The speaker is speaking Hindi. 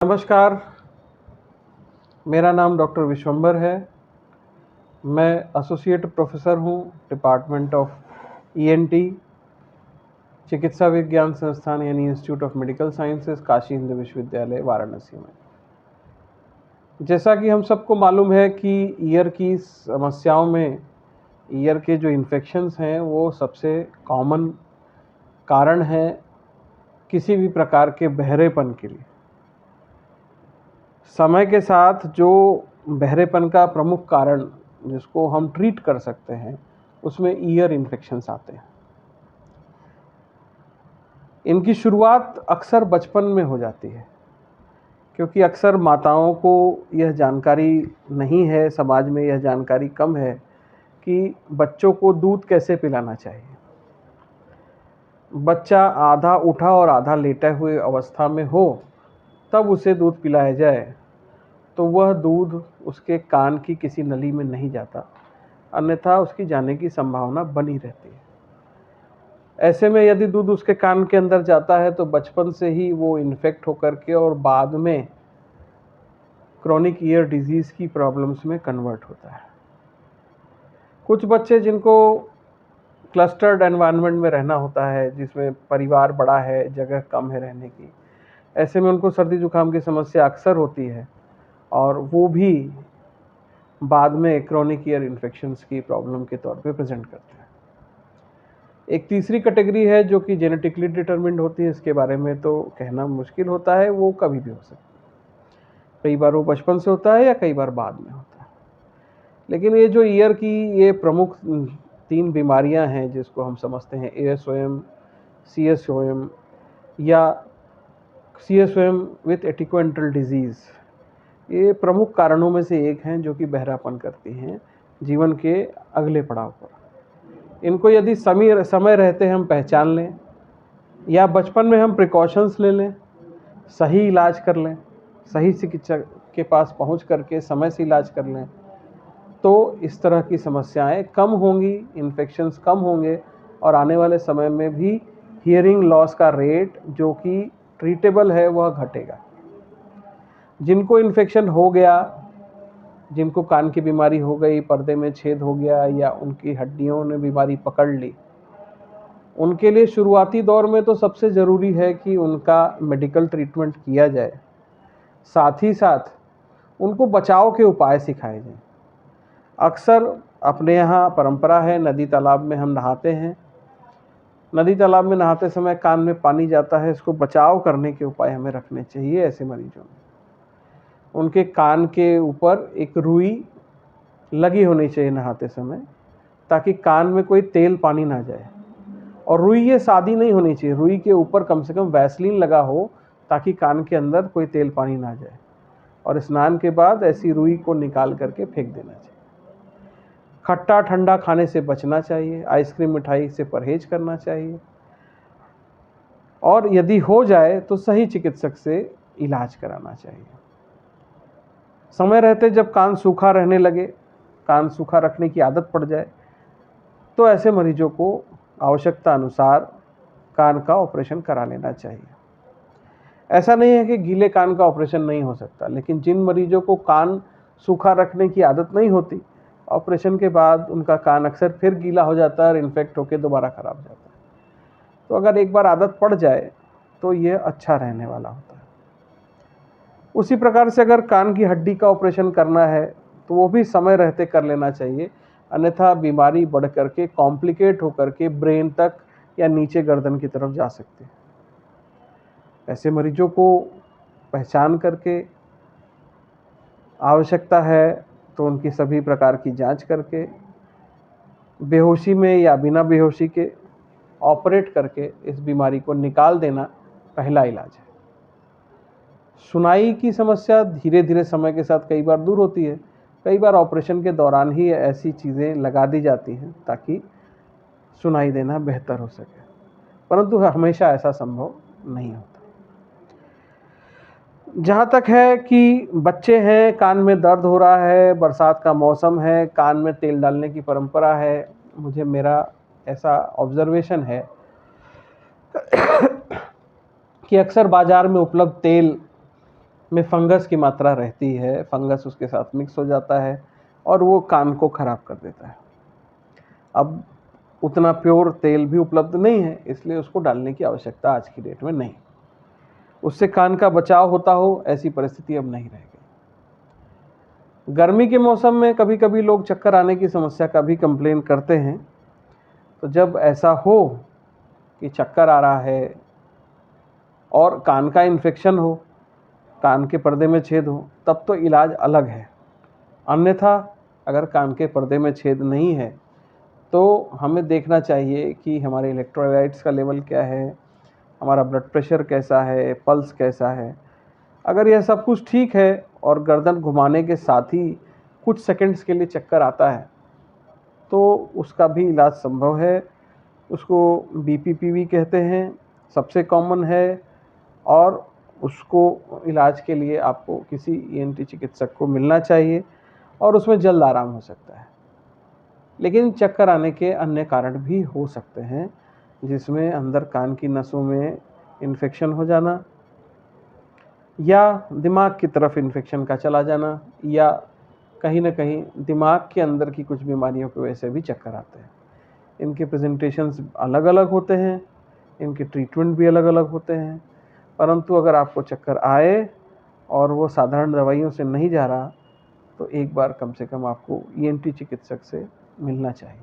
नमस्कार, मेरा नाम डॉक्टर विश्वंभर है। मैं एसोसिएट प्रोफेसर हूँ डिपार्टमेंट ऑफ ईएनटी, चिकित्सा विज्ञान संस्थान यानी institute of medical sciences, Kashi Hindu विश्वविद्यालय वाराणसी में। जैसा कि हम सबको मालूम है कि ईयर की समस्याओं में ईयर के जो इन्फेक्शंस हैं वो सबसे कॉमन कारण है किसी भी प्रकार के बहरेपन के लिए। समय के साथ जो बहरेपन का प्रमुख कारण जिसको हम ट्रीट कर सकते हैं उसमें ईयर इन्फेक्शंस आते हैं। इनकी शुरुआत अक्सर बचपन में हो जाती है, क्योंकि अक्सर माताओं को यह जानकारी नहीं है, समाज में यह जानकारी कम है कि बच्चों को दूध कैसे पिलाना चाहिए। बच्चा आधा उठा और आधा लेटे हुए अवस्था में हो तब उसे दूध पिलाया जाए तो वह दूध उसके कान की किसी नली में नहीं जाता, अन्यथा उसकी जाने की संभावना बनी रहती है। ऐसे में यदि दूध उसके कान के अंदर जाता है तो बचपन से ही वो इन्फेक्ट होकर के और बाद में क्रॉनिक ईयर डिजीज़ की प्रॉब्लम्स में कन्वर्ट होता है। कुछ बच्चे जिनको क्लस्टर्ड एनवायरनमेंट में रहना होता है, जिसमें परिवार बड़ा है, जगह कम है रहने की, ऐसे में उनको सर्दी जुकाम की समस्या अक्सर होती है और वो भी बाद में क्रॉनिक ईयर इन्फेक्शंस की प्रॉब्लम के तौर पे प्रेजेंट करते हैं। एक तीसरी कैटेगरी है जो कि जेनेटिकली डिटरमिन्ड होती है। इसके बारे में तो कहना मुश्किल होता है, वो कभी भी हो सकता है। कई बार वो बचपन से होता है या कई बार बाद में होता है। लेकिन ये जो ईयर की ये प्रमुख 3 बीमारियां हैं जिसको हम समझते हैं एएसओएम, सीएसओएम या सीएसओएम विथ एटिक्वेंटल डिजीज़, ये प्रमुख कारणों में से एक हैं जो कि बहरापन करती हैं जीवन के अगले पड़ाव पर। इनको यदि समय रहते हम पहचान लें या बचपन में हम प्रिकॉशंस ले लें, सही इलाज कर लें, सही चिकित्सक के पास पहुंच करके समय से इलाज कर लें, तो इस तरह की समस्याएं कम होंगी, इन्फेक्शंस कम होंगे और आने वाले समय में भी हियरिंग लॉस का रेट जो कि ट्रीटेबल है वह घटेगा। जिनको इन्फेक्शन हो गया, जिनको कान की बीमारी हो गई, पर्दे में छेद हो गया या उनकी हड्डियों ने बीमारी पकड़ ली, उनके लिए शुरुआती दौर में तो सबसे ज़रूरी है कि उनका मेडिकल ट्रीटमेंट किया जाए, साथ ही साथ उनको बचाव के उपाय सिखाए जाएं। अक्सर अपने यहाँ परंपरा है, नदी तालाब में हम नहाते हैं। नदी तालाब में नहाते समय कान में पानी जाता है, इसको बचाव करने के उपाय हमें रखने चाहिए। ऐसे मरीजों में उनके कान के ऊपर एक रुई लगी होनी चाहिए नहाते समय, ताकि कान में कोई तेल पानी ना जाए। और रुई ये सादी नहीं होनी चाहिए, रुई के ऊपर कम से कम वैसलीन लगा हो ताकि कान के अंदर कोई तेल पानी ना जाए। और स्नान के बाद ऐसी रुई को निकाल करके फेंक देना चाहिए। खट्टा ठंडा खाने से बचना चाहिए, आइसक्रीम मिठाई से परहेज करना चाहिए और यदि हो जाए तो सही चिकित्सक से इलाज कराना चाहिए। समय रहते जब कान सूखा रहने लगे, कान सूखा रखने की आदत पड़ जाए, तो ऐसे मरीजों को आवश्यकता अनुसार कान का ऑपरेशन करा लेना चाहिए। ऐसा नहीं है कि गीले कान का ऑपरेशन नहीं हो सकता, लेकिन जिन मरीजों को कान सूखा रखने की आदत नहीं होती, ऑपरेशन के बाद उनका कान अक्सर फिर गीला हो जाता है और इन्फेक्ट होकर दोबारा खराब हो जाता है। तो अगर एक बार आदत पड़ जाए तो ये अच्छा रहने वाला होता है। उसी प्रकार से अगर कान की हड्डी का ऑपरेशन करना है तो वो भी समय रहते कर लेना चाहिए, अन्यथा बीमारी बढ़ करके कॉम्प्लिकेट होकर के ब्रेन तक या नीचे गर्दन की तरफ जा सकती है। ऐसे मरीजों को पहचान करके आवश्यकता है तो उनकी सभी प्रकार की जांच करके बेहोशी में या बिना बेहोशी के ऑपरेट करके इस बीमारी को निकाल देना पहला इलाज है। सुनाई की समस्या धीरे धीरे समय के साथ कई बार दूर होती है। कई बार ऑपरेशन के दौरान ही ऐसी चीज़ें लगा दी जाती हैं ताकि सुनाई देना बेहतर हो सके, परंतु हमेशा ऐसा संभव नहीं होता। जहाँ तक है कि बच्चे हैं, कान में दर्द हो रहा है, बरसात का मौसम है, कान में तेल डालने की परंपरा है, मेरा ऐसा ऑब्जर्वेशन है कि अक्सर बाजार में उपलब्ध तेल में फंगस की मात्रा रहती है, फंगस उसके साथ मिक्स हो जाता है और वो कान को ख़राब कर देता है। अब उतना प्योर तेल भी उपलब्ध नहीं है, इसलिए उसको डालने की आवश्यकता आज की डेट में नहीं। उससे कान का बचाव होता हो, ऐसी परिस्थिति अब नहीं रह गई। गर्मी के मौसम में कभी कभी लोग चक्कर आने की समस्या का भी कंप्लेन करते हैं। तो जब ऐसा हो कि चक्कर आ रहा है और कान का इन्फेक्शन हो, कान के पर्दे में छेद हो, तब तो इलाज अलग है। अन्यथा अगर कान के पर्दे में छेद नहीं है तो हमें देखना चाहिए कि हमारे इलेक्ट्रोलाइट्स का लेवल क्या है, हमारा ब्लड प्रेशर कैसा है, पल्स कैसा है। अगर यह सब कुछ ठीक है और गर्दन घुमाने के साथ ही कुछ सेकंड्स के लिए चक्कर आता है तो उसका भी इलाज संभव है। उसको बीपीपीवी कहते हैं, सबसे कॉमन है, और उसको इलाज के लिए आपको किसी ईएनटी चिकित्सक को मिलना चाहिए और उसमें जल्द आराम हो सकता है। लेकिन चक्कर आने के अन्य कारण भी हो सकते हैं, जिसमें अंदर कान की नसों में इन्फेक्शन हो जाना या दिमाग की तरफ इन्फेक्शन का चला जाना या कहीं ना कहीं दिमाग के अंदर की कुछ बीमारियों की वजह से भी चक्कर आते हैं। इनके प्रेजेंटेशंस अलग अलग होते हैं, इनके ट्रीटमेंट भी अलग अलग होते हैं, परंतु अगर आपको चक्कर आए और वो साधारण दवाइयों से नहीं जा रहा तो एक बार कम से कम आपको ईएनटी चिकित्सक से मिलना चाहिए।